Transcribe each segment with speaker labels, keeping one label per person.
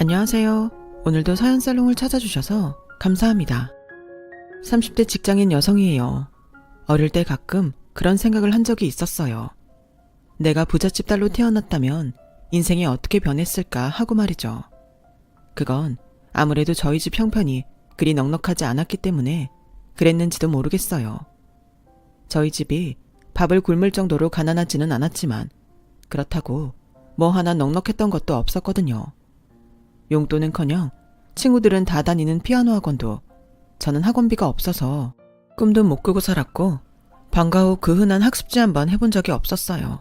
Speaker 1: 안녕하세요. 오늘도 서연살롱을 찾아주셔서 감사합니다. 30대 직장인 여성이에요. 어릴 때 가끔 그런 생각을 한 적이 있었어요. 내가 부잣집 딸로 태어났다면 인생이 어떻게 변했을까 하고 말이죠. 그건 아무래도 저희 집 형편이 그리 넉넉하지 않았기 때문에 그랬는지도 모르겠어요. 저희 집이 밥을 굶을 정도로 가난하지는 않았지만 그렇다고 뭐 하나 넉넉했던 것도 없었거든요. 용돈은커녕 친구들은 다 다니는 피아노 학원도 저는 학원비가 없어서 꿈도 못 꾸고 살았고 방과 후 그 흔한 학습지 한번 해본 적이 없었어요.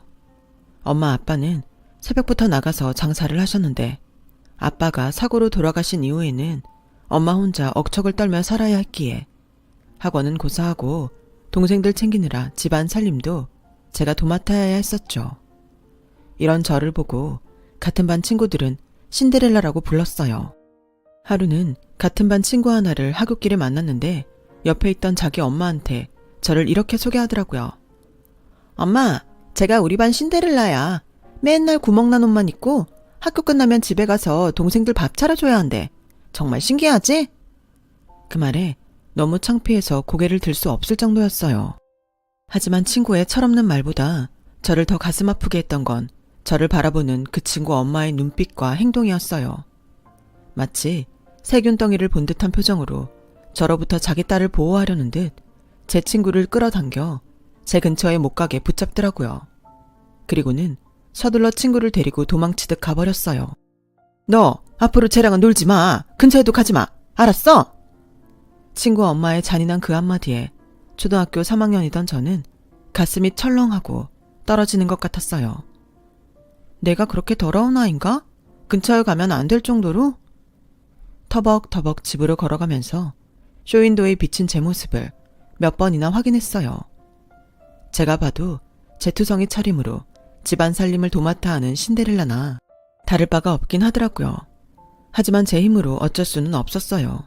Speaker 1: 엄마 아빠는 새벽부터 나가서 장사를 하셨는데 아빠가 사고로 돌아가신 이후에는 엄마 혼자 억척을 떨며 살아야 했기에 학원은 고사하고 동생들 챙기느라 집안 살림도 제가 도맡아야 했었죠. 이런 저를 보고 같은 반 친구들은 신데렐라라고 불렀어요. 하루는 같은 반 친구 하나를 하굣길에 만났는데 옆에 있던 자기 엄마한테 저를 이렇게 소개하더라고요. 엄마, 제가 우리 반 신데렐라야. 맨날 구멍난 옷만 입고 학교 끝나면 집에 가서 동생들 밥 차려줘야 한대. 정말 신기하지? 그 말에 너무 창피해서 고개를 들 수 없을 정도였어요. 하지만 친구의 철없는 말보다 저를 더 가슴 아프게 했던 건 저를 바라보는 그 친구 엄마의 눈빛과 행동이었어요. 마치 세균덩이를 본 듯한 표정으로 저로부터 자기 딸을 보호하려는 듯 제 친구를 끌어당겨 제 근처에 못 가게 붙잡더라고요. 그리고는 서둘러 친구를 데리고 도망치듯 가버렸어요. 너 앞으로 쟤랑은 놀지 마. 근처에도 가지 마. 알았어? 친구 엄마의 잔인한 그 한마디에 초등학교 3학년이던 저는 가슴이 철렁하고 떨어지는 것 같았어요. 내가 그렇게 더러운 아인가? 근처에 가면 안 될 정도로? 터벅터벅 집으로 걸어가면서 쇼윈도에 비친 제 모습을 몇 번이나 확인했어요. 제가 봐도 제 투성이 차림으로 집안 살림을 도맡아 하는 신데렐라나 다를 바가 없긴 하더라고요. 하지만 제 힘으로 어쩔 수는 없었어요.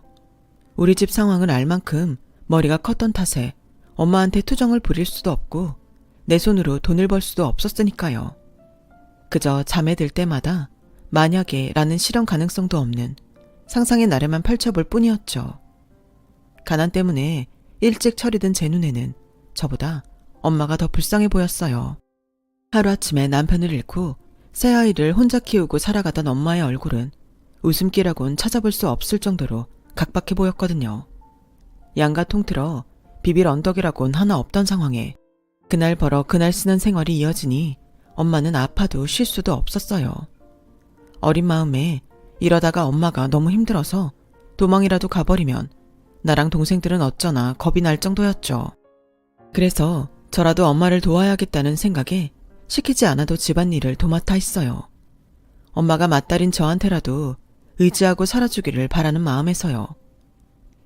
Speaker 1: 우리 집 상황을 알 만큼 머리가 컸던 탓에 엄마한테 투정을 부릴 수도 없고 내 손으로 돈을 벌 수도 없었으니까요. 그저 잠에 들 때마다 만약에 라는 실현 가능성도 없는 상상의 나래만 펼쳐볼 뿐이었죠. 가난 때문에 일찍 철이 든 제 눈에는 저보다 엄마가 더 불쌍해 보였어요. 하루아침에 남편을 잃고 새아이를 혼자 키우고 살아가던 엄마의 얼굴은 웃음기라곤 찾아볼 수 없을 정도로 각박해 보였거든요. 양가 통틀어 비빌 언덕이라곤 하나 없던 상황에 그날 벌어 그날 쓰는 생활이 이어지니 엄마는 아파도 쉴 수도 없었어요. 어린 마음에 이러다가 엄마가 너무 힘들어서 도망이라도 가버리면 나랑 동생들은 어쩌나 겁이 날 정도였죠. 그래서 저라도 엄마를 도와야겠다는 생각에 시키지 않아도 집안일을 도맡아 했어요. 엄마가 맏딸인 저한테라도 의지하고 살아주기를 바라는 마음에서요.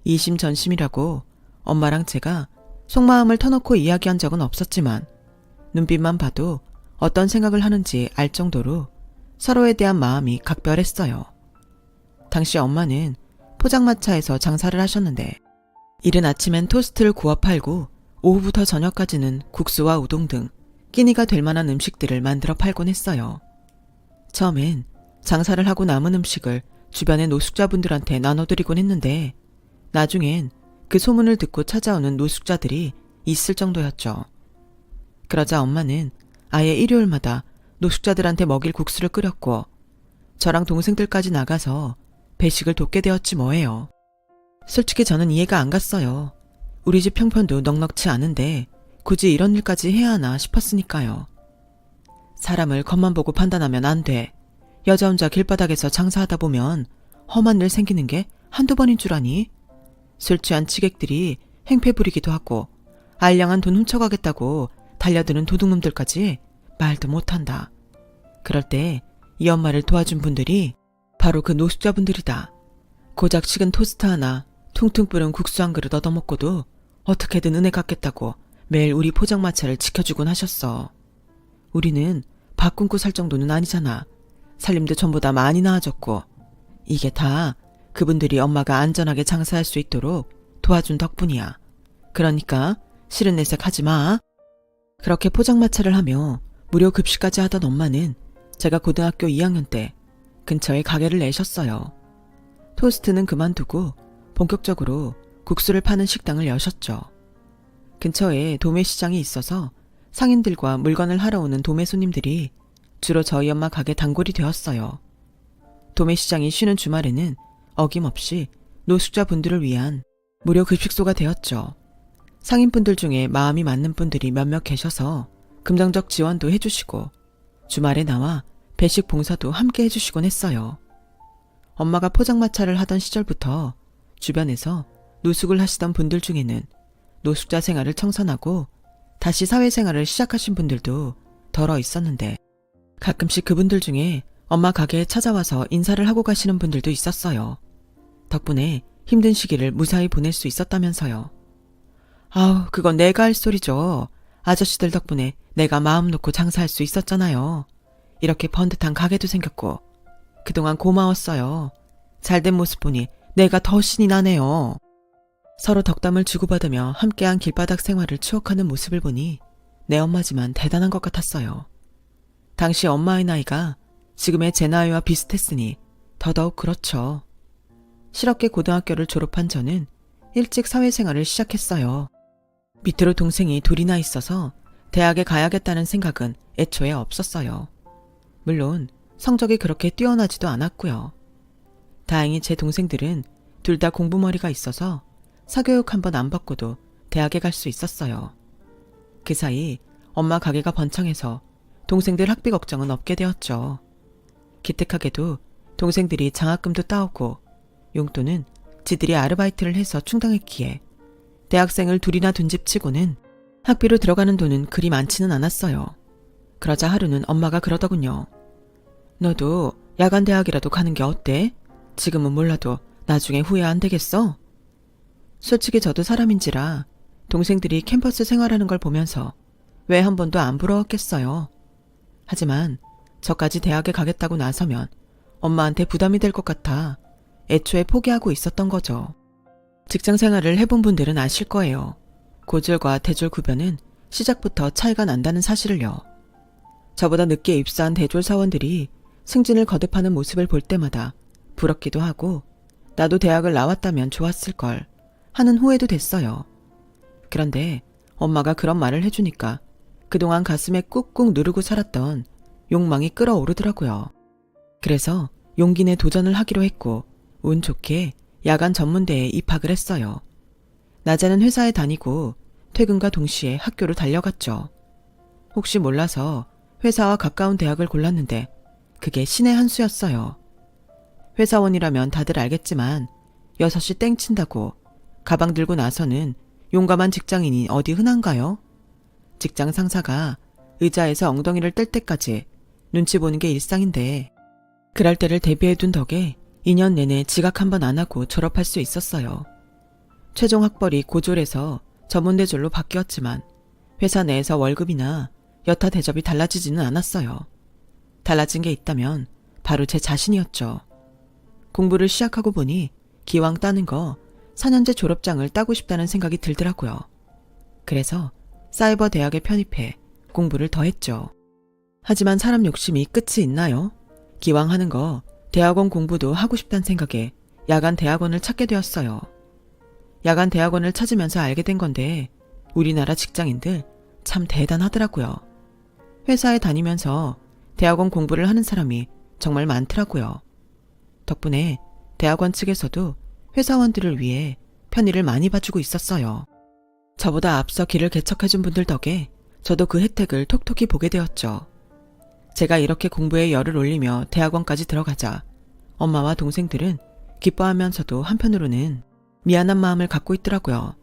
Speaker 1: 이심전심이라고 엄마랑 제가 속마음을 터놓고 이야기한 적은 없었지만 눈빛만 봐도 어떤 생각을 하는지 알 정도로 서로에 대한 마음이 각별했어요. 당시 엄마는 포장마차에서 장사를 하셨는데 이른 아침엔 토스트를 구워 팔고 오후부터 저녁까지는 국수와 우동 등 끼니가 될 만한 음식들을 만들어 팔곤 했어요. 처음엔 장사를 하고 남은 음식을 주변의 노숙자분들한테 나눠드리곤 했는데 나중엔 그 소문을 듣고 찾아오는 노숙자들이 있을 정도였죠. 그러자 엄마는 아예 일요일마다 노숙자들한테 먹일 국수를 끓였고 저랑 동생들까지 나가서 배식을 돕게 되었지 뭐예요. 솔직히 저는 이해가 안 갔어요. 우리 집 형편도 넉넉치 않은데 굳이 이런 일까지 해야 하나 싶었으니까요. 사람을 겉만 보고 판단하면 안 돼. 여자 혼자 길바닥에서 장사하다 보면 험한 일 생기는 게 한두 번인 줄 아니? 술 취한 취객들이 행패 부리기도 하고 알량한 돈 훔쳐가겠다고 달려드는 도둑놈들까지 말도 못한다. 그럴 때 이 엄마를 도와준 분들이 바로 그 노숙자분들이다. 고작 식은 토스트 하나, 퉁퉁 뿌른 국수 한 그릇 얻어먹고도 어떻게든 은혜 갚겠다고 매일 우리 포장마차를 지켜주곤 하셨어. 우리는 밥 굶고 살 정도는 아니잖아. 살림도 전보다 많이 나아졌고 이게 다 그분들이 엄마가 안전하게 장사할 수 있도록 도와준 덕분이야. 그러니까 싫은 내색 하지 마. 그렇게 포장마차를 하며 무료 급식까지 하던 엄마는 제가 고등학교 2학년 때 근처에 가게를 내셨어요. 토스트는 그만두고 본격적으로 국수를 파는 식당을 여셨죠. 근처에 도매시장이 있어서 상인들과 물건을 하러 오는 도매 손님들이 주로 저희 엄마 가게 단골이 되었어요. 도매시장이 쉬는 주말에는 어김없이 노숙자분들을 위한 무료 급식소가 되었죠. 상인분들 중에 마음이 맞는 분들이 몇몇 계셔서 금전적 지원도 해주시고 주말에 나와 배식 봉사도 함께 해주시곤 했어요. 엄마가 포장마차를 하던 시절부터 주변에서 노숙을 하시던 분들 중에는 노숙자 생활을 청산하고 다시 사회생활을 시작하신 분들도 덜어 있었는데 가끔씩 그분들 중에 엄마 가게에 찾아와서 인사를 하고 가시는 분들도 있었어요. 덕분에 힘든 시기를 무사히 보낼 수 있었다면서요. 아우, 그건 내가 할 소리죠. 아저씨들 덕분에 내가 마음 놓고 장사할 수 있었잖아요. 이렇게 번듯한 가게도 생겼고 그동안 고마웠어요. 잘된 모습 보니 내가 더 신이 나네요. 서로 덕담을 주고받으며 함께한 길바닥 생활을 추억하는 모습을 보니 내 엄마지만 대단한 것 같았어요. 당시 엄마의 나이가 지금의 제 나이와 비슷했으니 더더욱 그렇죠. 실업계 고등학교를 졸업한 저는 일찍 사회생활을 시작했어요. 밑으로 동생이 둘이나 있어서 대학에 가야겠다는 생각은 애초에 없었어요. 물론 성적이 그렇게 뛰어나지도 않았고요. 다행히 제 동생들은 둘 다 공부머리가 있어서 사교육 한 번 안 받고도 대학에 갈 수 있었어요. 그 사이 엄마 가게가 번창해서 동생들 학비 걱정은 없게 되었죠. 기특하게도 동생들이 장학금도 따오고 용돈은 지들이 아르바이트를 해서 충당했기에 대학생을 둘이나 둔 집 치고는 학비로 들어가는 돈은 그리 많지는 않았어요. 그러자 하루는 엄마가 그러더군요. 너도 야간 대학이라도 가는 게 어때? 지금은 몰라도 나중에 후회 안 되겠어? 솔직히 저도 사람인지라 동생들이 캠퍼스 생활하는 걸 보면서 왜 한 번도 안 부러웠겠어요. 하지만 저까지 대학에 가겠다고 나서면 엄마한테 부담이 될 것 같아 애초에 포기하고 있었던 거죠. 직장 생활을 해본 분들은 아실 거예요. 고졸과 대졸 구별은 시작부터 차이가 난다는 사실을요. 저보다 늦게 입사한 대졸 사원들이 승진을 거듭하는 모습을 볼 때마다 부럽기도 하고 나도 대학을 나왔다면 좋았을걸 하는 후회도 됐어요. 그런데 엄마가 그런 말을 해주니까 그동안 가슴에 꾹꾹 누르고 살았던 욕망이 끓어오르더라고요. 그래서 용기 내 도전을 하기로 했고 운 좋게 야간 전문대에 입학을 했어요. 낮에는 회사에 다니고 퇴근과 동시에 학교로 달려갔죠. 혹시 몰라서 회사와 가까운 대학을 골랐는데 그게 신의 한 수였어요. 회사원이라면 다들 알겠지만 6시 땡 친다고 가방 들고 나서는 용감한 직장인이 어디 흔한가요? 직장 상사가 의자에서 엉덩이를 뗄 때까지 눈치 보는 게 일상인데 그럴 때를 대비해둔 덕에 2년 내내 지각 한 번 안 하고 졸업할 수 있었어요. 최종 학벌이 고졸에서 전문대졸로 바뀌었지만 회사 내에서 월급이나 여타 대접이 달라지지는 않았어요. 달라진 게 있다면 바로 제 자신이었죠. 공부를 시작하고 보니 기왕 따는 거 4년제 졸업장을 따고 싶다는 생각이 들더라고요. 그래서 사이버 대학에 편입해 공부를 더 했죠. 하지만 사람 욕심이 끝이 있나요? 기왕 하는 거 대학원 공부도 하고 싶다는 생각에 야간 대학원을 찾게 되었어요. 야간 대학원을 찾으면서 알게 된 건데 우리나라 직장인들 참 대단하더라고요. 회사에 다니면서 대학원 공부를 하는 사람이 정말 많더라고요. 덕분에 대학원 측에서도 회사원들을 위해 편의를 많이 봐주고 있었어요. 저보다 앞서 길을 개척해준 분들 덕에 저도 그 혜택을 톡톡히 보게 되었죠. 제가 이렇게 공부에 열을 올리며 대학원까지 들어가자 엄마와 동생들은 기뻐하면서도 한편으로는 미안한 마음을 갖고 있더라고요.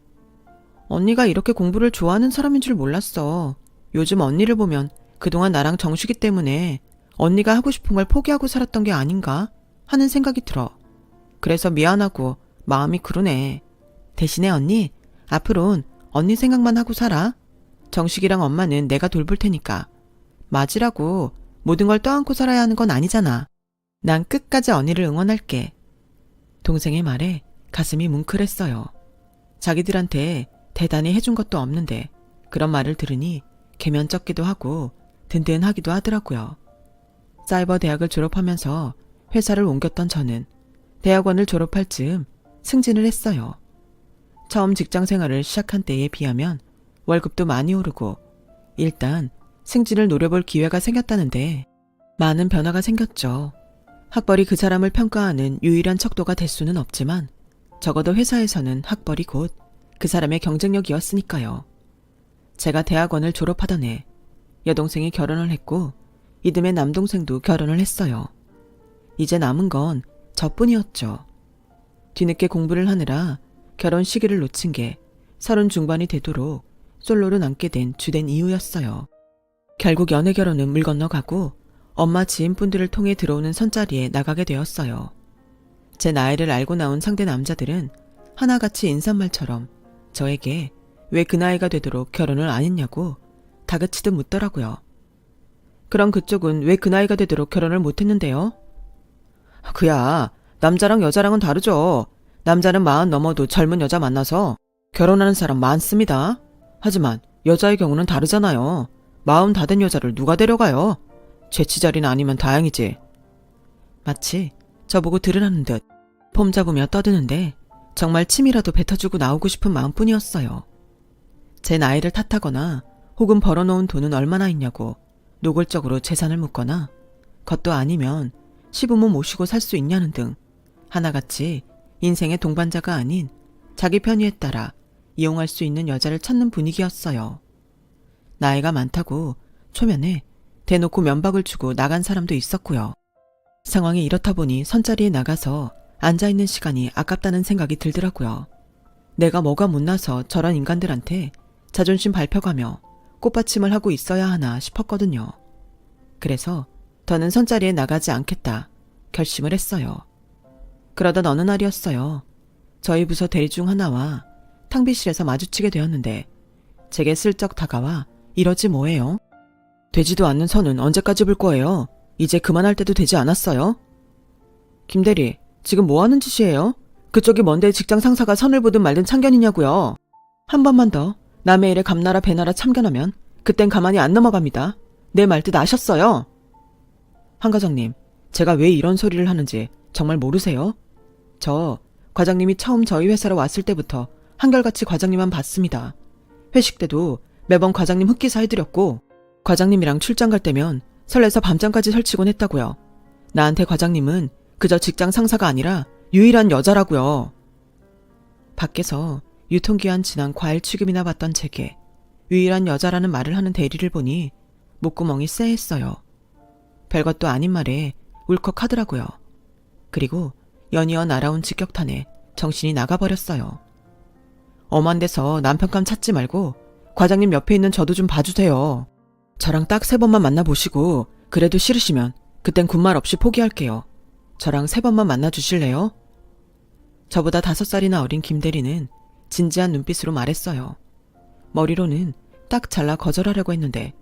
Speaker 1: 언니가 이렇게 공부를 좋아하는 사람인 줄 몰랐어. 요즘 언니를 보면 그동안 나랑 정식이 때문에 언니가 하고 싶은 걸 포기하고 살았던 게 아닌가 하는 생각이 들어. 그래서 미안하고 마음이 그러네. 대신에 언니, 앞으론 언니 생각만 하고 살아. 정식이랑 엄마는 내가 돌볼 테니까. 맞으라고 모든 걸 떠안고 살아야 하는 건 아니잖아. 난 끝까지 언니를 응원할게. 동생의 말에 가슴이 뭉클했어요. 자기들한테 대단히 해준 것도 없는데 그런 말을 들으니 개면쩍기도 하고 든든하기도 하더라고요. 사이버 대학을 졸업하면서 회사를 옮겼던 저는 대학원을 졸업할 즈음 승진을 했어요. 처음 직장 생활을 시작한 때에 비하면 월급도 많이 오르고 일단 승진을 노려볼 기회가 생겼다는데 많은 변화가 생겼죠. 학벌이 그 사람을 평가하는 유일한 척도가 될 수는 없지만 적어도 회사에서는 학벌이 곧 그 사람의 경쟁력이었으니까요. 제가 대학원을 졸업하던 해 여동생이 결혼을 했고 이듬해 남동생도 결혼을 했어요. 이제 남은 건 저뿐이었죠. 뒤늦게 공부를 하느라 결혼 시기를 놓친 게 30 중반이 되도록 솔로로 남게 된 주된 이유였어요. 결국 연애 결혼은 물 건너가고 엄마 지인분들을 통해 들어오는 선자리에 나가게 되었어요. 제 나이를 알고 나온 상대 남자들은 하나같이 인사말처럼 저에게 왜 그 나이가 되도록 결혼을 안 했냐고 다그치듯 묻더라고요. 그럼 그쪽은 왜 그 나이가 되도록 결혼을 못 했는데요? 그야 남자랑 여자랑은 다르죠. 남자는 40 넘어도 젊은 여자 만나서 결혼하는 사람 많습니다. 하지만 여자의 경우는 다르잖아요. 40 다 된 여자를 누가 데려가요? 죄치자리는 아니면 다행이지. 마치 저보고 들으라는 듯 폼 잡으며 떠드는데 정말 침이라도 뱉어주고 나오고 싶은 마음뿐이었어요. 제 나이를 탓하거나 혹은 벌어놓은 돈은 얼마나 있냐고 노골적으로 재산을 묻거나 그것도 아니면 시부모 모시고 살 수 있냐는 등 하나같이 인생의 동반자가 아닌 자기 편의에 따라 이용할 수 있는 여자를 찾는 분위기였어요. 나이가 많다고 초면에 대놓고 면박을 주고 나간 사람도 있었고요. 상황이 이렇다 보니 선자리에 나가서 앉아있는 시간이 아깝다는 생각이 들더라고요. 내가 뭐가 못나서 저런 인간들한테 자존심 밟혀가며 꽃받침을 하고 있어야 하나 싶었거든요. 그래서 더는 선자리에 나가지 않겠다 결심을 했어요. 그러던 어느 날이었어요. 저희 부서 대리 중 하나와 탕비실에서 마주치게 되었는데 제게 슬쩍 다가와 이러지 뭐예요? 되지도 않는 선은 언제까지 볼 거예요? 이제 그만할 때도 되지 않았어요? 김대리, 지금 뭐 하는 짓이에요? 그쪽이 뭔데 직장 상사가 선을 보든 말든 참견이냐고요. 한 번만 더 남의 일에 감나라 배나라 참견하면 그땐 가만히 안 넘어갑니다. 내 말뜻 아셨어요? 한 과장님, 제가 왜 이런 소리를 하는지 정말 모르세요? 저 과장님이 처음 저희 회사로 왔을 때부터 한결같이 과장님만 봤습니다. 회식 때도 매번 과장님 흑기사 해드렸고 과장님이랑 출장 갈 때면 설레서 밤잠까지 설치곤 했다고요. 나한테 과장님은 그저 직장 상사가 아니라 유일한 여자라고요. 밖에서 유통기한 지난 과일 취급이나 받던 제게 유일한 여자라는 말을 하는 대리를 보니 목구멍이 쎄했어요. 별것도 아닌 말에 울컥하더라고요. 그리고 연이어 날아온 직격탄에 정신이 나가버렸어요. 엄한 데서 남편감 찾지 말고 과장님 옆에 있는 저도 좀 봐주세요. 저랑 딱 3번만 만나보시고 그래도 싫으시면 그땐 군말 없이 포기할게요. 저랑 3번만 만나주실래요? 저보다 5살이나 어린 김대리는 진지한 눈빛으로 말했어요. 머리로는 딱 잘라 거절하려고 했는데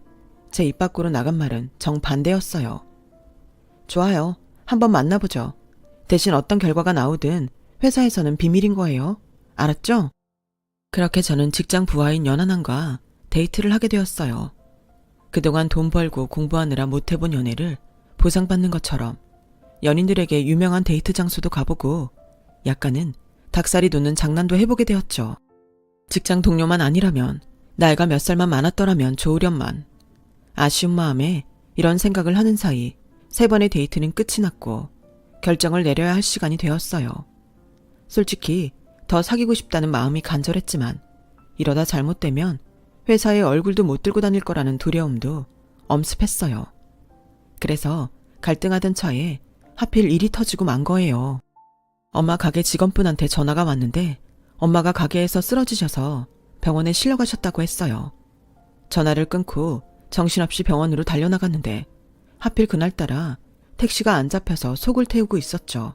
Speaker 1: 제 입 밖으로 나간 말은 정반대였어요. 좋아요. 한번 만나보죠. 대신 어떤 결과가 나오든 회사에서는 비밀인 거예요. 알았죠? 그렇게 저는 직장 부하인 연하남과 데이트를 하게 되었어요. 그동안 돈 벌고 공부하느라 못해본 연애를 보상받는 것처럼 연인들에게 유명한 데이트 장소도 가보고 약간은 닭살이 돋는 장난도 해보게 되었죠. 직장 동료만 아니라면 나이가 몇 살만 많았더라면 좋으련만. 아쉬운 마음에 이런 생각을 하는 사이 3번의 데이트는 끝이 났고 결정을 내려야 할 시간이 되었어요. 솔직히 더 사귀고 싶다는 마음이 간절했지만 이러다 잘못되면 회사에 얼굴도 못 들고 다닐 거라는 두려움도 엄습했어요. 그래서 갈등하던 차에 하필 일이 터지고 만 거예요. 엄마 가게 직원분한테 전화가 왔는데 엄마가 가게에서 쓰러지셔서 병원에 실려가셨다고 했어요. 전화를 끊고 정신없이 병원으로 달려나갔는데 하필 그날따라 택시가 안 잡혀서 속을 태우고 있었죠.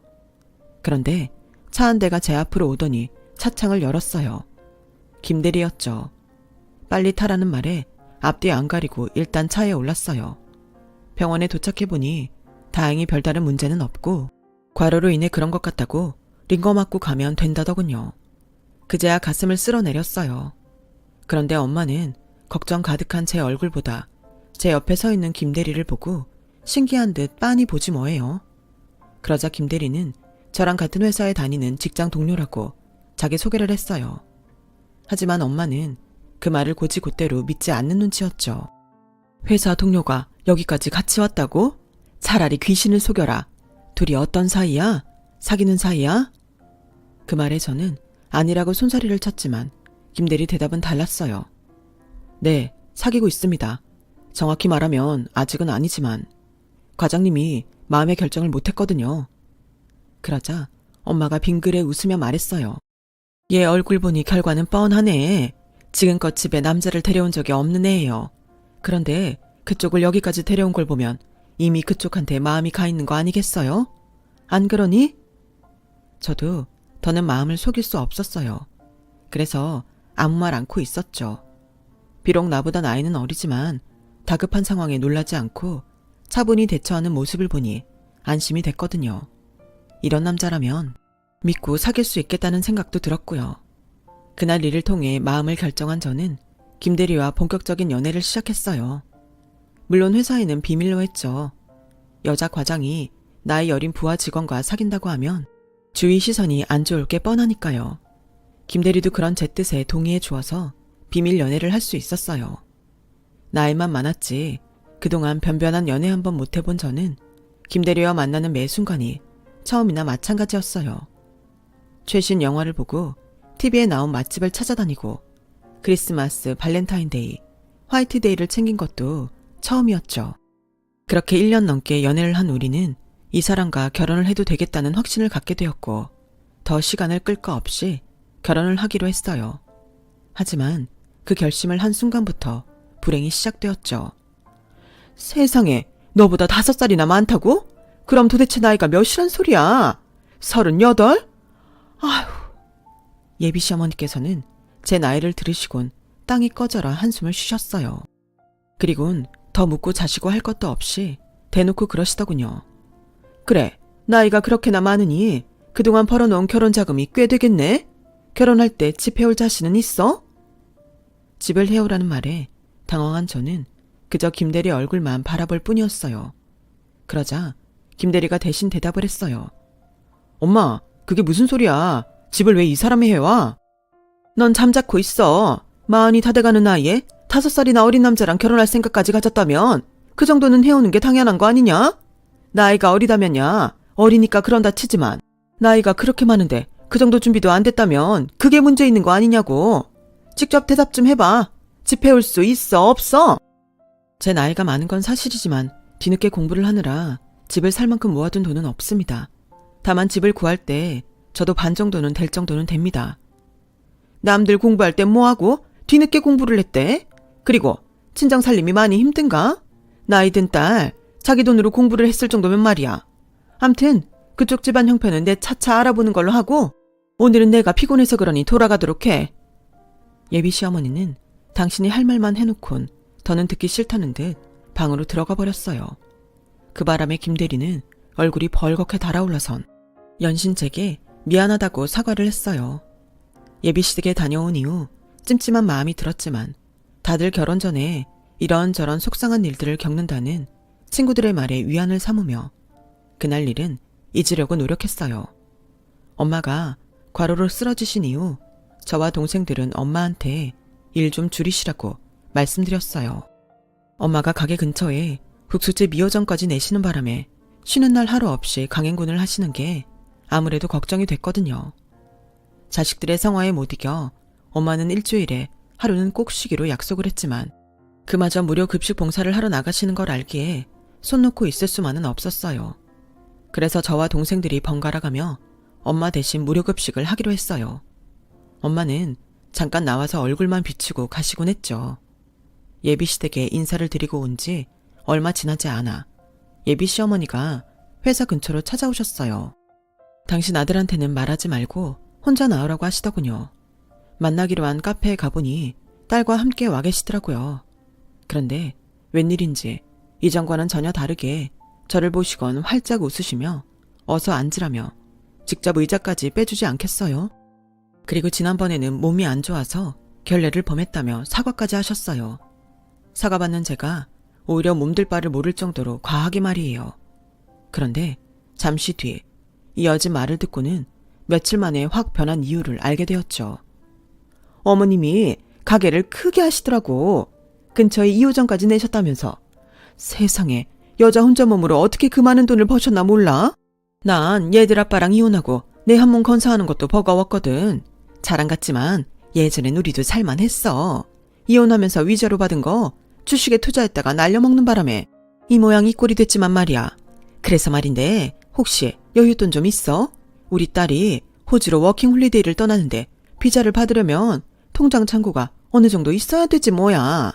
Speaker 1: 그런데 차 한 대가 제 앞으로 오더니 차창을 열었어요. 김대리였죠. 빨리 타라는 말에 앞뒤 안 가리고 일단 차에 올랐어요. 병원에 도착해보니 다행히 별다른 문제는 없고 과로로 인해 그런 것 같다고 링거 맞고 가면 된다더군요. 그제야 가슴을 쓸어내렸어요. 그런데 엄마는 걱정 가득한 제 얼굴보다 제 옆에 서 있는 김대리를 보고 신기한 듯 빤히 보지 뭐예요. 그러자 김 대리는 저랑 같은 회사에 다니는 직장 동료라고 자기 소개를 했어요. 하지만 엄마는 그 말을 곧이곧대로 믿지 않는 눈치였죠. 회사 동료가 여기까지 같이 왔다고? 차라리 귀신을 속여라. 둘이 어떤 사이야? 사귀는 사이야? 그 말에 저는 아니라고 손사리를 쳤지만 김 대리 대답은 달랐어요. 네, 사귀고 있습니다. 정확히 말하면 아직은 아니지만 과장님이 마음의 결정을 못했거든요. 그러자 엄마가 빙그레 웃으며 말했어요. 얘 얼굴 보니 결과는 뻔하네. 지금껏 집에 남자를 데려온 적이 없는 애예요. 그런데 그쪽을 여기까지 데려온 걸 보면 이미 그쪽한테 마음이 가 있는 거 아니겠어요? 안 그러니? 저도 더는 마음을 속일 수 없었어요. 그래서 아무 말 않고 있었죠. 비록 나보다 나이는 어리지만 다급한 상황에 놀라지 않고 차분히 대처하는 모습을 보니 안심이 됐거든요. 이런 남자라면 믿고 사귈 수 있겠다는 생각도 들었고요. 그날 일을 통해 마음을 결정한 저는 김 대리와 본격적인 연애를 시작했어요. 물론 회사에는 비밀로 했죠. 여자 과장이 나이 어린 부하 직원과 사귄다고 하면 주위 시선이 안 좋을 게 뻔하니까요. 김 대리도 그런 제 뜻에 동의해 주어서 비밀 연애를 할 수 있었어요. 나이만 많았지 그동안 변변한 연애 한번 못 해본 저는 김 대리와 만나는 매 순간이 처음이나 마찬가지였어요. 최신 영화를 보고 TV에 나온 맛집을 찾아다니고 크리스마스, 발렌타인데이, 화이트데이를 챙긴 것도 처음이었죠. 그렇게 1년 넘게 연애를 한 우리는 이 사람과 결혼을 해도 되겠다는 확신을 갖게 되었고 더 시간을 끌 거 없이 결혼을 하기로 했어요. 하지만 그 결심을 한 순간부터 불행이 시작되었죠. 세상에, 너보다 5살이나 많다고? 그럼 도대체 나이가 몇이란 소리야? 38? 아휴. 예비 시어머니께서는 제 나이를 들으시곤 땅이 꺼져라 한숨을 쉬셨어요. 그리곤 더 묻고 자시고 할 것도 없이 대놓고 그러시더군요. 그래, 나이가 그렇게나 많으니 그동안 벌어놓은 결혼 자금이 꽤 되겠네? 결혼할 때 집 해올 자신은 있어? 집을 해오라는 말에 당황한 저는 그저 김대리 얼굴만 바라볼 뿐이었어요. 그러자 김대리가 대신 대답을 했어요. 엄마, 그게 무슨 소리야? 집을 왜 이 사람이 해와? 넌 잠자코 있어. 40이 다 돼가는 나이에 5살이나 어린 남자랑 결혼할 생각까지 가졌다면 그 정도는 해오는 게 당연한 거 아니냐? 나이가 어리다면야 어리니까 그런다 치지만 나이가 그렇게 많은데 그 정도 준비도 안 됐다면 그게 문제 있는 거 아니냐고. 직접 대답 좀 해봐. 집 해올 수 있어 없어? 제 나이가 많은 건 사실이지만 뒤늦게 공부를 하느라 집을 살 만큼 모아둔 돈은 없습니다. 다만 집을 구할 때 저도 반 정도는 될 정도는 됩니다. 남들 공부할 땐 뭐하고 뒤늦게 공부를 했대? 그리고 친정 살림이 많이 힘든가? 나이 든 딸 자기 돈으로 공부를 했을 정도면 말이야. 암튼 그쪽 집안 형편은 내 차차 알아보는 걸로 하고 오늘은 내가 피곤해서 그러니 돌아가도록 해. 예비 시어머니는 당신이 할 말만 해놓곤 더는 듣기 싫다는 듯 방으로 들어가 버렸어요. 그 바람에 김 대리는 얼굴이 벌겋게 달아올라선 연신 제게 미안하다고 사과를 했어요. 예비시댁에 다녀온 이후 찜찜한 마음이 들었지만 다들 결혼 전에 이런저런 속상한 일들을 겪는다는 친구들의 말에 위안을 삼으며 그날 일은 잊으려고 노력했어요. 엄마가 과로로 쓰러지신 이후 저와 동생들은 엄마한테 일 좀 줄이시라고 말씀드렸어요. 엄마가 가게 근처에 국수집 2호점까지 내시는 바람에 쉬는 날 하루 없이 강행군을 하시는 게 아무래도 걱정이 됐거든요. 자식들의 성화에 못 이겨 엄마는 일주일에 하루는 꼭 쉬기로 약속을 했지만 그마저 무료 급식 봉사를 하러 나가시는 걸 알기에 손 놓고 있을 수만은 없었어요. 그래서 저와 동생들이 번갈아 가며 엄마 대신 무료 급식을 하기로 했어요. 엄마는 잠깐 나와서 얼굴만 비추고 가시곤 했죠. 예비시댁에 인사를 드리고 온 지 얼마 지나지 않아 예비 시어머니가 회사 근처로 찾아오셨어요. 당신 아들한테는 말하지 말고 혼자 나오라고 하시더군요. 만나기로 한 카페에 가보니 딸과 함께 와 계시더라고요. 그런데 웬일인지 이전과는 전혀 다르게 저를 보시곤 활짝 웃으시며 어서 앉으라며 직접 의자까지 빼주지 않겠어요? 그리고 지난번에는 몸이 안 좋아서 결례를 범했다며 사과까지 하셨어요. 사과받는 제가 오히려 몸둘 바를 모를 정도로 과하게 말이에요. 그런데 잠시 뒤 이어진 말을 듣고는 며칠 만에 확 변한 이유를 알게 되었죠. 어머님이 가게를 크게 하시더라고. 근처에 2호점까지 내셨다면서. 세상에, 여자 혼자 몸으로 어떻게 그 많은 돈을 버셨나 몰라? 난 얘들 아빠랑 이혼하고 내 한 몸 건사하는 것도 버거웠거든. 자랑 같지만 예전엔 우리도 살만했어. 이혼하면서 위자료 받은 거 주식에 투자했다가 날려먹는 바람에 이 모양 이 꼴이 됐지만 말이야. 그래서 말인데 혹시 여윳돈 좀 있어? 우리 딸이 호주로 워킹홀리데이를 떠나는데 비자를 받으려면 통장 잔고가 어느 정도 있어야 되지 뭐야.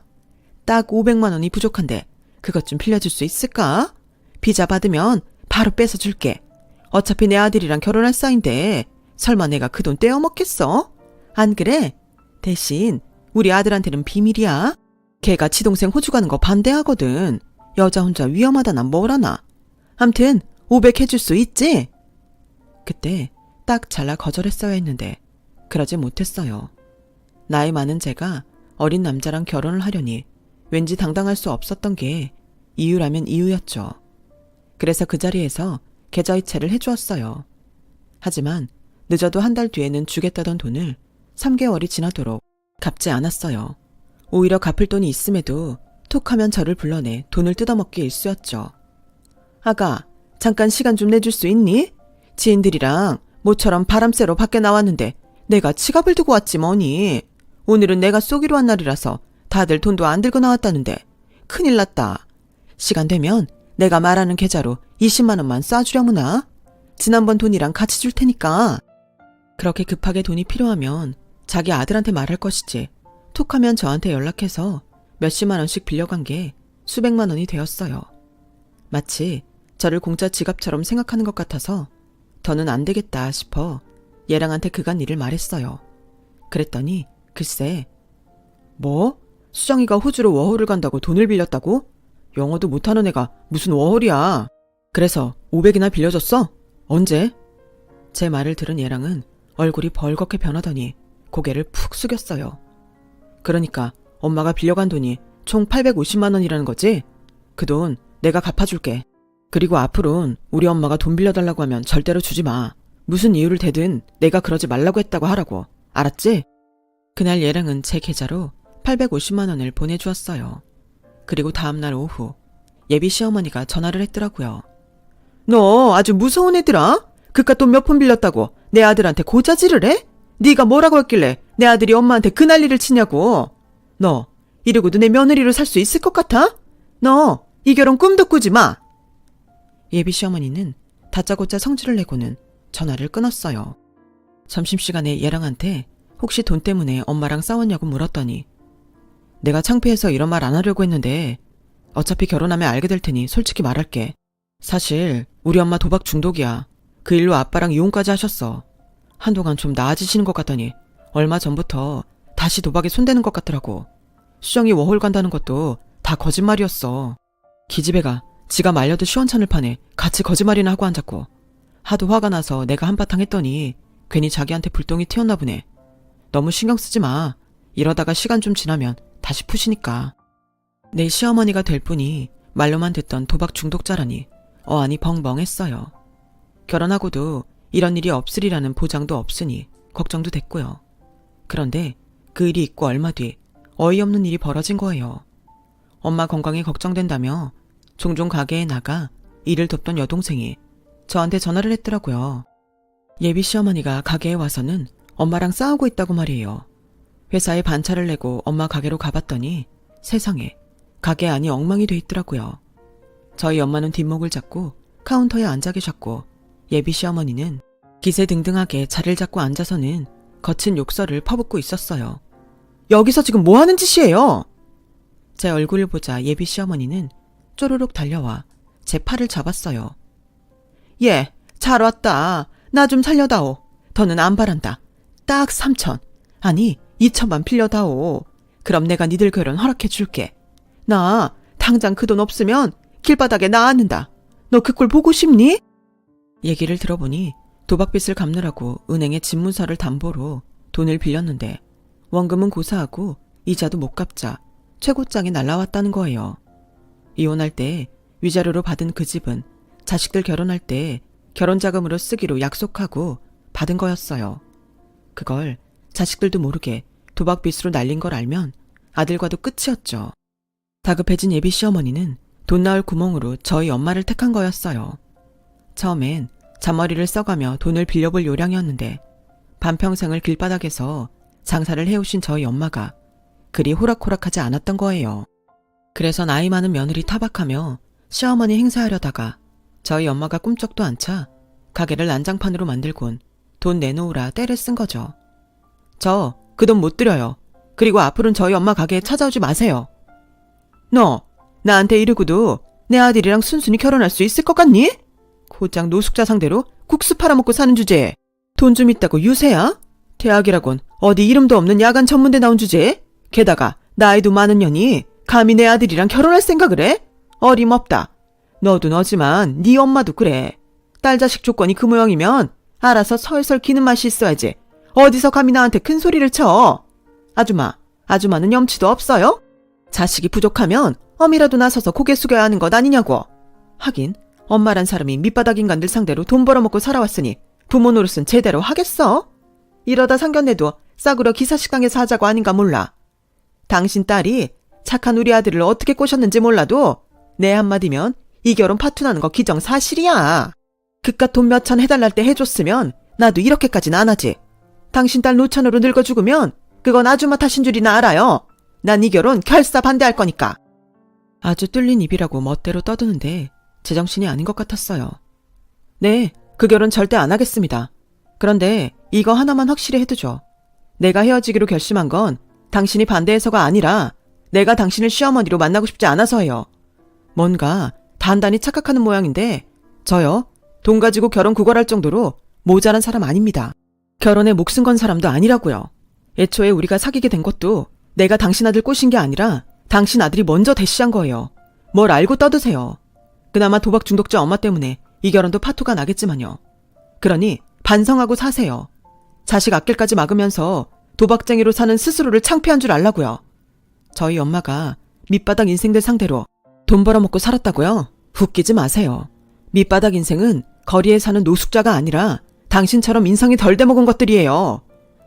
Speaker 1: 딱 500만 원이 부족한데 그것 좀 빌려줄 수 있을까? 비자 받으면 바로 뺏어줄게. 어차피 내 아들이랑 결혼할 사이인데 설마 내가 그 돈 떼어먹겠어? 안 그래? 대신 우리 아들한테는 비밀이야. 걔가 지동생 호주 가는 거 반대하거든. 여자 혼자 위험하다나 뭐라나. 암튼 500 해줄 수 있지? 그때 딱 잘라 거절했어야 했는데 그러지 못했어요. 나이 많은 제가 어린 남자랑 결혼을 하려니 왠지 당당할 수 없었던 게 이유라면 이유였죠. 그래서 그 자리에서 계좌이체를 해주었어요. 하지만 늦어도 한 달 뒤에는 주겠다던 돈을 3개월이 지나도록 갚지 않았어요. 오히려 갚을 돈이 있음에도 툭 하면 저를 불러내 돈을 뜯어먹기 일쑤였죠. 아가, 잠깐 시간 좀 내줄 수 있니? 지인들이랑 모처럼 바람 쐬러 밖에 나왔는데 내가 지갑을 두고 왔지 뭐니. 오늘은 내가 쏘기로 한 날이라서 다들 돈도 안 들고 나왔다는데 큰일 났다. 시간 되면 내가 말하는 계좌로 20만 원만 쏴주려무나. 지난번 돈이랑 같이 줄 테니까. 그렇게 급하게 돈이 필요하면 자기 아들한테 말할 것이지 툭 하면 저한테 연락해서 몇십만 원씩 빌려간 게 수백만 원이 되었어요. 마치 저를 공짜 지갑처럼 생각하는 것 같아서 더는 안 되겠다 싶어 얘랑한테 그간 일을 말했어요. 그랬더니 글쎄, 뭐? 수정이가 호주로 워홀을 간다고 돈을 빌렸다고? 영어도 못하는 애가 무슨 워홀이야. 그래서 500이나 빌려줬어? 언제? 제 말을 들은 얘랑은 얼굴이 벌겋게 변하더니 고개를 푹 숙였어요. 그러니까 엄마가 빌려간 돈이 총 850만 원이라는 거지? 그 돈 내가 갚아줄게. 그리고 앞으론 우리 엄마가 돈 빌려달라고 하면 절대로 주지 마. 무슨 이유를 대든 내가 그러지 말라고 했다고 하라고. 알았지? 그날 얘랑은 제 계좌로 850만 원을 보내주었어요. 그리고 다음날 오후 예비 시어머니가 전화를 했더라고요. 너 아주 무서운 애들아? 그깟 돈 몇 푼 빌렸다고 내 아들한테 고자질을 해? 네가 뭐라고 했길래 내 아들이 엄마한테 그 난리를 치냐고. 너 이러고도 내 며느리로 살 수 있을 것 같아? 너 이 결혼 꿈도 꾸지 마. 예비 시어머니는 다짜고짜 성질을 내고는 전화를 끊었어요. 점심시간에 얘랑한테 혹시 돈 때문에 엄마랑 싸웠냐고 물었더니 내가 창피해서 이런 말 안 하려고 했는데 어차피 결혼하면 알게 될 테니 솔직히 말할게. 사실 우리 엄마 도박 중독이야. 그 일로 아빠랑 이혼까지 하셨어. 한동안 좀 나아지시는 것 같더니 얼마 전부터 다시 도박에 손대는 것 같더라고. 수정이 워홀 간다는 것도 다 거짓말이었어. 기집애가 지가 말려도 시원찮을 판에 같이 거짓말이나 하고 앉았고 하도 화가 나서 내가 한바탕 했더니 괜히 자기한테 불똥이 튀었나 보네. 너무 신경 쓰지 마. 이러다가 시간 좀 지나면 다시 푸시니까. 내 시어머니가 될 뿐이 말로만 듣던 도박 중독자라니 어안이 벙벙했어요. 결혼하고도 이런 일이 없으리라는 보장도 없으니 걱정도 됐고요. 그런데 그 일이 있고 얼마 뒤 어이없는 일이 벌어진 거예요. 엄마 건강이 걱정된다며 종종 가게에 나가 일을 돕던 여동생이 저한테 전화를 했더라고요. 예비 시어머니가 가게에 와서는 엄마랑 싸우고 있다고 말이에요. 회사에 반차를 내고 엄마 가게로 가봤더니 세상에 가게 안이 엉망이 돼 있더라고요. 저희 엄마는 뒷목을 잡고 카운터에 앉아 계셨고 예비 시어머니는 기세등등하게 자리를 잡고 앉아서는 거친 욕설을 퍼붓고 있었어요. 여기서 지금 뭐 하는 짓이에요? 제 얼굴을 보자 예비 시어머니는 쪼르륵 달려와 제 팔을 잡았어요. 예, 잘 왔다. 나 좀 살려다오. 더는 안 바란다. 딱 3천. 아니 2천만 빌려다오. 그럼 내가 니들 결혼 허락해 줄게. 나 당장 그 돈 없으면 길바닥에 나앉는다. 너 그 꼴 보고 싶니? 얘기를 들어보니 도박빚을 갚느라고 은행에 집문서를 담보로 돈을 빌렸는데 원금은 고사하고 이자도 못 갚자 최고장이 날라왔다는 거예요. 이혼할 때 위자료로 받은 그 집은 자식들 결혼할 때 결혼자금으로 쓰기로 약속하고 받은 거였어요. 그걸 자식들도 모르게 도박빚으로 날린 걸 알면 아들과도 끝이었죠. 다급해진 예비 시어머니는 돈 나올 구멍으로 저희 엄마를 택한 거였어요. 처음엔 잔머리를 써가며 돈을 빌려볼 요량이었는데 반평생을 길바닥에서 장사를 해오신 저희 엄마가 그리 호락호락하지 않았던 거예요. 그래서 나이 많은 며느리 타박하며 시어머니 행사하려다가 저희 엄마가 꿈쩍도 안 차 가게를 난장판으로 만들곤 돈 내놓으라 떼를 쓴 거죠. 저 그 돈 못 드려요. 그리고 앞으로는 저희 엄마 가게에 찾아오지 마세요. 너 나한테 이러고도 내 아들이랑 순순히 결혼할 수 있을 것 같니? 고작 노숙자 상대로 국수 팔아먹고 사는 주제에 돈 좀 있다고 유세야? 대학이라곤 어디 이름도 없는 야간 전문대 나온 주제에 게다가 나이도 많은 년이 감히 내 아들이랑 결혼할 생각을 해? 어림없다. 너도 너지만 네 엄마도 그래. 딸 자식 조건이 그 모양이면 알아서 설설 기는 맛이 있어야지. 어디서 감히 나한테 큰 소리를 쳐. 아줌마는 염치도 없어요? 자식이 부족하면 엄이라도 나서서 고개 숙여야 하는 것 아니냐고. 하긴 엄마란 사람이 밑바닥 인간들 상대로 돈 벌어먹고 살아왔으니 부모 노릇은 제대로 하겠어? 이러다 상견례도 싸구려 기사식당에서 하자고 아닌가 몰라. 당신 딸이 착한 우리 아들을 어떻게 꼬셨는지 몰라도 내 한마디면 이 결혼 파투나는 거 기정사실이야. 그깟 돈 몇천 해달랄 때 해줬으면 나도 이렇게까지는 안 하지. 당신 딸 노천으로 늙어 죽으면 그건 아줌마 탓인 줄이나 알아요. 난 이 결혼 결사 반대할 거니까. 아주 뚫린 입이라고 멋대로 떠드는데 제정신이 아닌 것 같았어요. 네, 그 결혼 절대 안 하겠습니다. 그런데 이거 하나만 확실히 해두죠. 내가 헤어지기로 결심한 건 당신이 반대해서가 아니라 내가 당신을 시어머니로 만나고 싶지 않아서예요. 뭔가 단단히 착각하는 모양인데 저요? 돈 가지고 결혼 구걸할 정도로 모자란 사람 아닙니다. 결혼에 목숨 건 사람도 아니라고요. 애초에 우리가 사귀게 된 것도 내가 당신 아들 꼬신 게 아니라 당신 아들이 먼저 대시한 거예요. 뭘 알고 떠드세요. 그나마 도박 중독자 엄마 때문에 이 결혼도 파토가 나겠지만요. 그러니 반성하고 사세요. 자식 앞길까지 막으면서 도박쟁이로 사는 스스로를 창피한 줄 알라고요. 저희 엄마가 밑바닥 인생들 상대로 돈 벌어먹고 살았다고요? 웃기지 마세요. 밑바닥 인생은 거리에 사는 노숙자가 아니라 당신처럼 인성이 덜 돼먹은 것들이에요.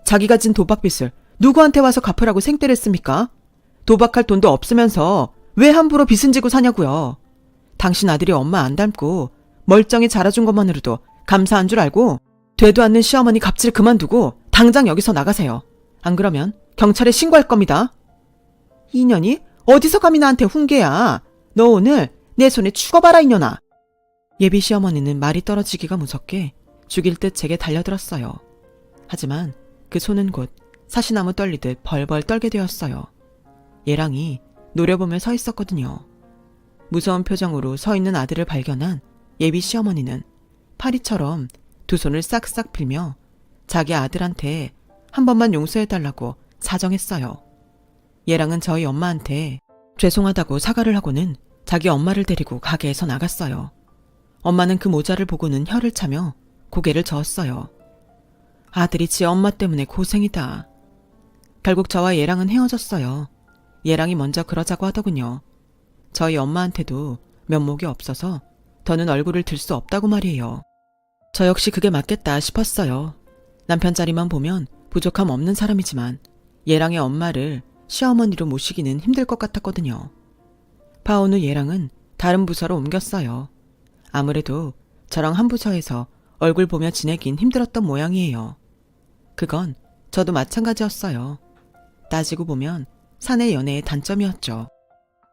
Speaker 1: 자기가 진 도박빚을 누구한테 와서 갚으라고 생떼를 씁니까? 도박할 돈도 없으면서 왜 함부로 빚은 지고 사냐고요. 당신 아들이 엄마 안 닮고 멀쩡히 자라준 것만으로도 감사한 줄 알고 되도 않는 시어머니 갑질 그만두고 당장 여기서 나가세요. 안 그러면 경찰에 신고할 겁니다. 이년이 어디서 감히 나한테 훈계야. 너 오늘 내 손에 죽어봐라 이년아. 예비 시어머니는 말이 떨어지기가 무섭게 죽일 듯 제게 달려들었어요. 하지만 그 손은 곧 사시나무 떨리듯 벌벌 떨게 되었어요. 예랑이 노려보며 서 있었거든요. 무서운 표정으로 서 있는 아들을 발견한 예비 시어머니는 파리처럼 두 손을 싹싹 빌며 자기 아들한테 한 번만 용서해달라고 사정했어요. 예랑은 저희 엄마한테 죄송하다고 사과를 하고는 자기 엄마를 데리고 가게에서 나갔어요. 엄마는 그 모자를 보고는 혀를 차며 고개를 저었어요. 아들이 지 엄마 때문에 고생이다. 결국 저와 예랑은 헤어졌어요. 예랑이 먼저 그러자고 하더군요. 저희 엄마한테도 면목이 없어서 더는 얼굴을 들 수 없다고 말이에요. 저 역시 그게 맞겠다 싶었어요. 남편 자리만 보면 부족함 없는 사람이지만 예랑의 엄마를 시어머니로 모시기는 힘들 것 같았거든요. 파온 후 예랑은 다른 부서로 옮겼어요. 아무래도 저랑 한 부서에서 얼굴 보며 지내긴 힘들었던 모양이에요. 그건 저도 마찬가지였어요. 따지고 보면 사내 연애의 단점이었죠.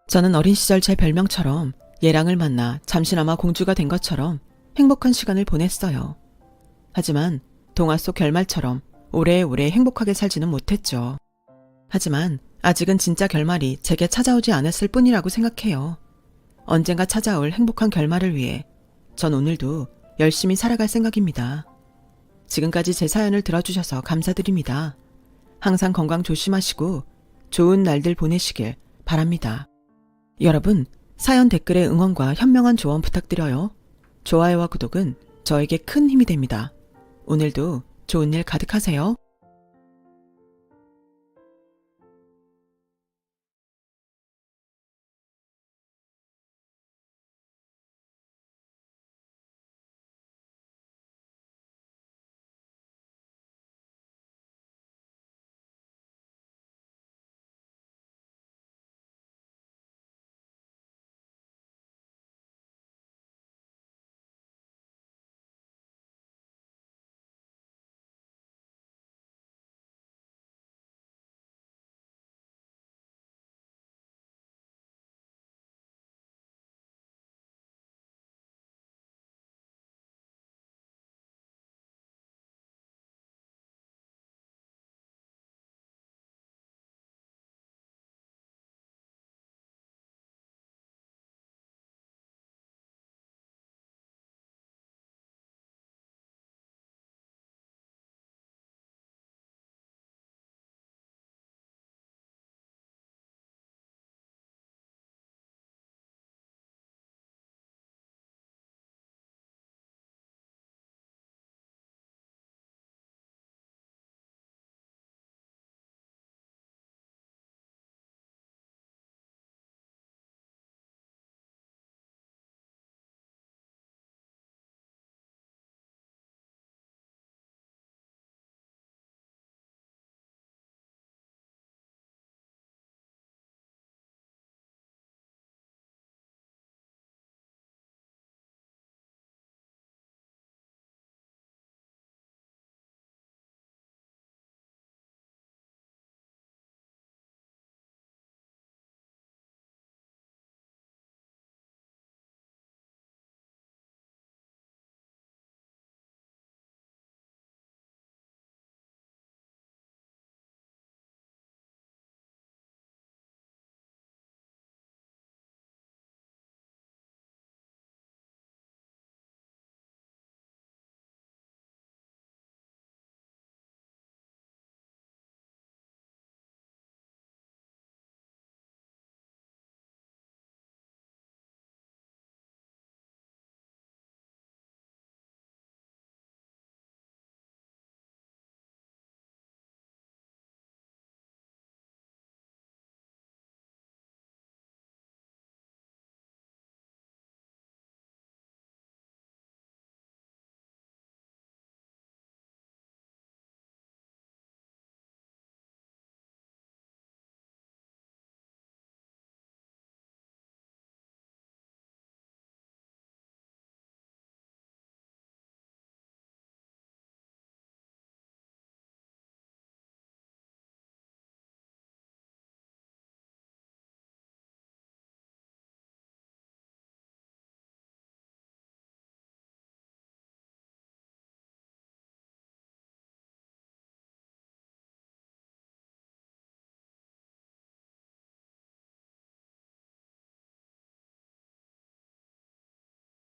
Speaker 1: 저는 어린 시절 제 별명처럼 예랑을 만나 잠시나마 공주가 된 것처럼 행복한 시간을 보냈어요. 하지만 동화 속 결말처럼 오래오래 행복하게 살지는 못했죠. 하지만 아직은 진짜 결말이 제게 찾아오지 않았을 뿐이라고 생각해요. 언젠가 찾아올 행복한 결말을 위해 전 오늘도 열심히 살아갈 생각입니다. 지금까지 제 사연을 들어주셔서 감사드립니다. 항상 건강 조심하시고 좋은 날들 보내시길 바랍니다. 여러분, 사연 댓글에 응원과 현명한 조언 부탁드려요. 좋아요와 구독은 저에게 큰 힘이 됩니다. 오늘도 좋은 일 가득하세요.